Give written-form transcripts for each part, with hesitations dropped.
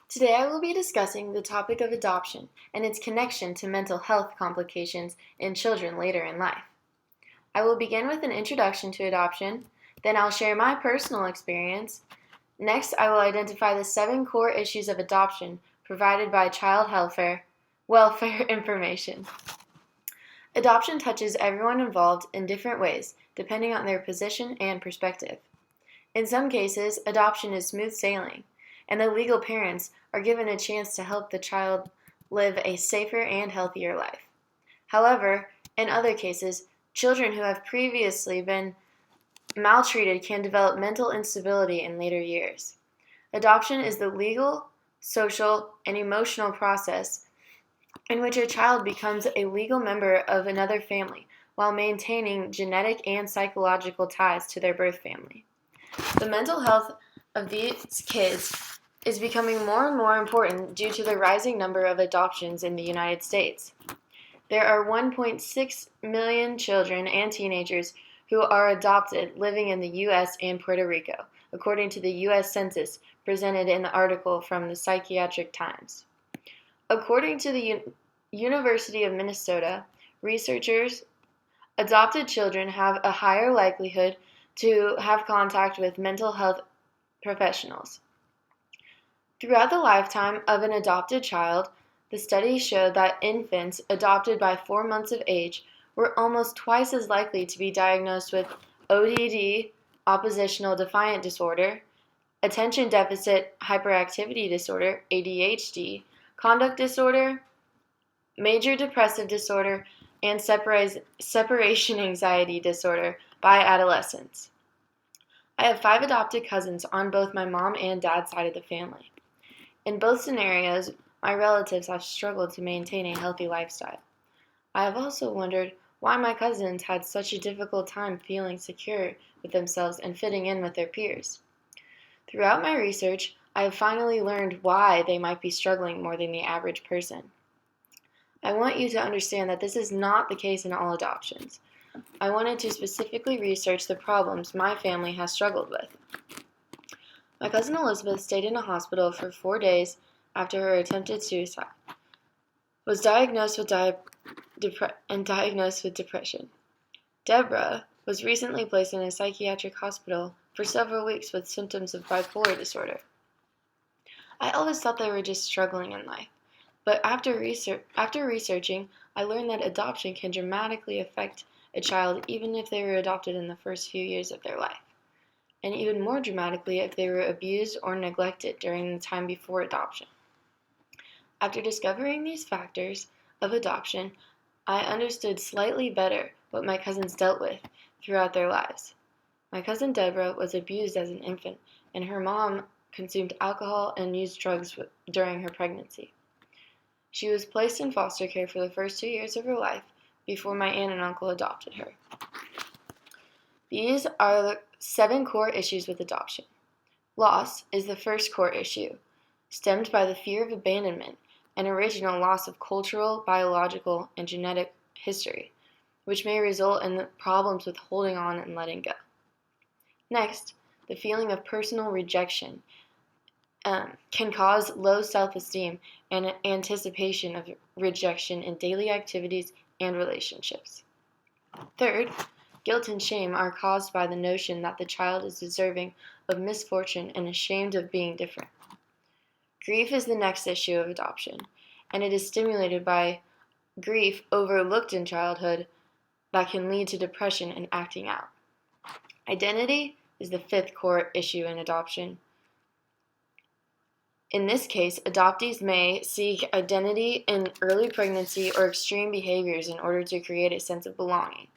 Today I will be discussing the topic of adoption and its connection to mental health complications in children later in life. I will begin with an introduction to adoption, then I'll share my personal experience. Next, I will identify the 7 core issues of adoption provided by child welfare information. Adoption touches everyone involved in different ways, depending on their position and perspective. In some cases, adoption is smooth sailing, and the legal parents are given a chance to help the child live a safer and healthier life. However, in other cases, children who have previously been maltreated can develop mental instability in later years. Adoption is the legal, social, and emotional process in which a child becomes a legal member of another family while maintaining genetic and psychological ties to their birth family. The mental health of these kids is becoming more and more important due to the rising number of adoptions in the United States. There are 1.6 million children and teenagers who are adopted living in the U.S. and Puerto Rico, according to the U.S. Census presented in the article from the Psychiatric Times. According to the University of Minnesota, researchers, adopted children have a higher likelihood to have contact with mental health professionals. Throughout the lifetime of an adopted child, the studies showed that infants adopted by 4 months of age were almost twice as likely to be diagnosed with ODD, oppositional defiant disorder, attention deficit hyperactivity disorder, ADHD, conduct disorder, major depressive disorder, and separation anxiety disorder by adolescents. I have 5 adopted cousins on both my mom and dad's side of the family. In both scenarios, my relatives have struggled to maintain a healthy lifestyle. I have also wondered why my cousins had such a difficult time feeling secure with themselves and fitting in with their peers. Throughout my research, I have finally learned why they might be struggling more than the average person. I want you to understand that this is not the case in all adoptions. I wanted to specifically research the problems my family has struggled with. My cousin Elizabeth stayed in a hospital for 4 days after her attempted suicide, was diagnosed with depression. Deborah was recently placed in a psychiatric hospital for several weeks with symptoms of bipolar disorder. I always thought they were just struggling in life, but after researching, I learned that adoption can dramatically affect a child even if they were adopted in the first few years of their life, and even more dramatically if they were abused or neglected during the time before adoption. After discovering these factors of adoption, I understood slightly better what my cousins dealt with throughout their lives. My cousin Deborah was abused as an infant, and her mom consumed alcohol and used drugs during her pregnancy. She was placed in foster care for the first 2 years of her life before my aunt and uncle adopted her. These are the 7 core issues with adoption. Loss is the first core issue, stemmed by the fear of abandonment and original loss of cultural, biological, and genetic history, which may result in problems with holding on and letting go. Next, the feeling of personal rejection can cause low self-esteem and anticipation of rejection in daily activities and relationships. Third, guilt and shame are caused by the notion that the child is deserving of misfortune and ashamed of being different. Grief is the next issue of adoption, and it is stimulated by grief overlooked in childhood that can lead to depression and acting out. Identity is the 5th core issue in adoption. In this case, adoptees may seek identity in early pregnancy or extreme behaviors in order to create a sense of belonging.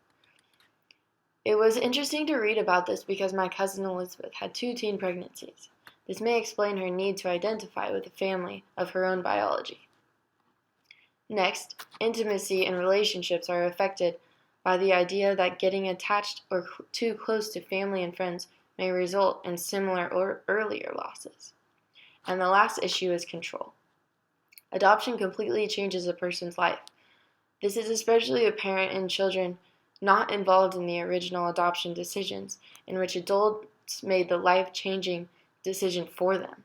It was interesting to read about this because my cousin Elizabeth had 2 teen pregnancies. This may explain her need to identify with a family of her own biology. Next, intimacy and relationships are affected by the idea that getting attached or too close to family and friends may result in similar or earlier losses. And the last issue is control. Adoption completely changes a person's life. This is especially apparent in children not involved in the original adoption decisions, in which adults made the life-changing decision for them.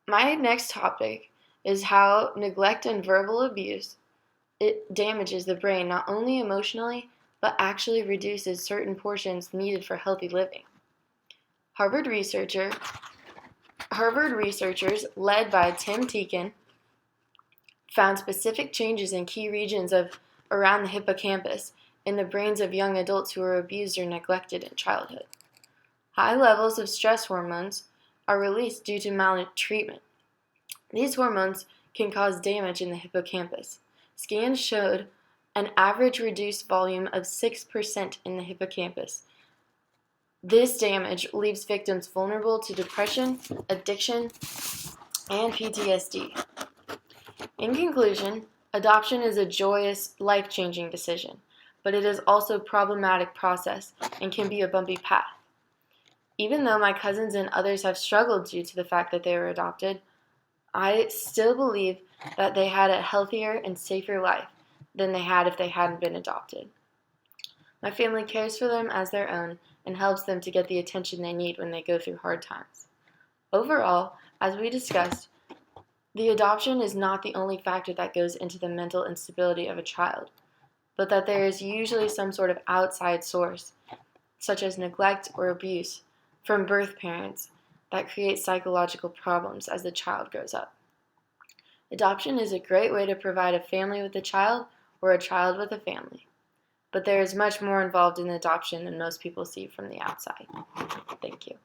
My next topic is how neglect and verbal abuse it damages the brain not only emotionally but actually reduces certain portions needed for healthy living. Harvard researcher Harvard researchers led by Tim Teakin found specific changes in key regions of around the hippocampus in the brains of young adults who were abused or neglected in childhood. High levels of stress hormones are released due to maltreatment. These hormones can cause damage in the hippocampus. Scans showed an average reduced volume of 6% in the hippocampus. This damage leaves victims vulnerable to depression, addiction, and PTSD. In conclusion, adoption is a joyous, life-changing decision, but it is also a problematic process and can be a bumpy path. Even though my cousins and others have struggled due to the fact that they were adopted, I still believe that they had a healthier and safer life than they had if they hadn't been adopted. My family cares for them as their own and helps them to get the attention they need when they go through hard times. Overall, as we discussed, the adoption is not the only factor that goes into the mental instability of a child, but that there is usually some sort of outside source, such as neglect or abuse, from birth parents that create psychological problems as the child grows up. Adoption is a great way to provide a family with a child or a child with a family, but there is much more involved in adoption than most people see from the outside. Thank you.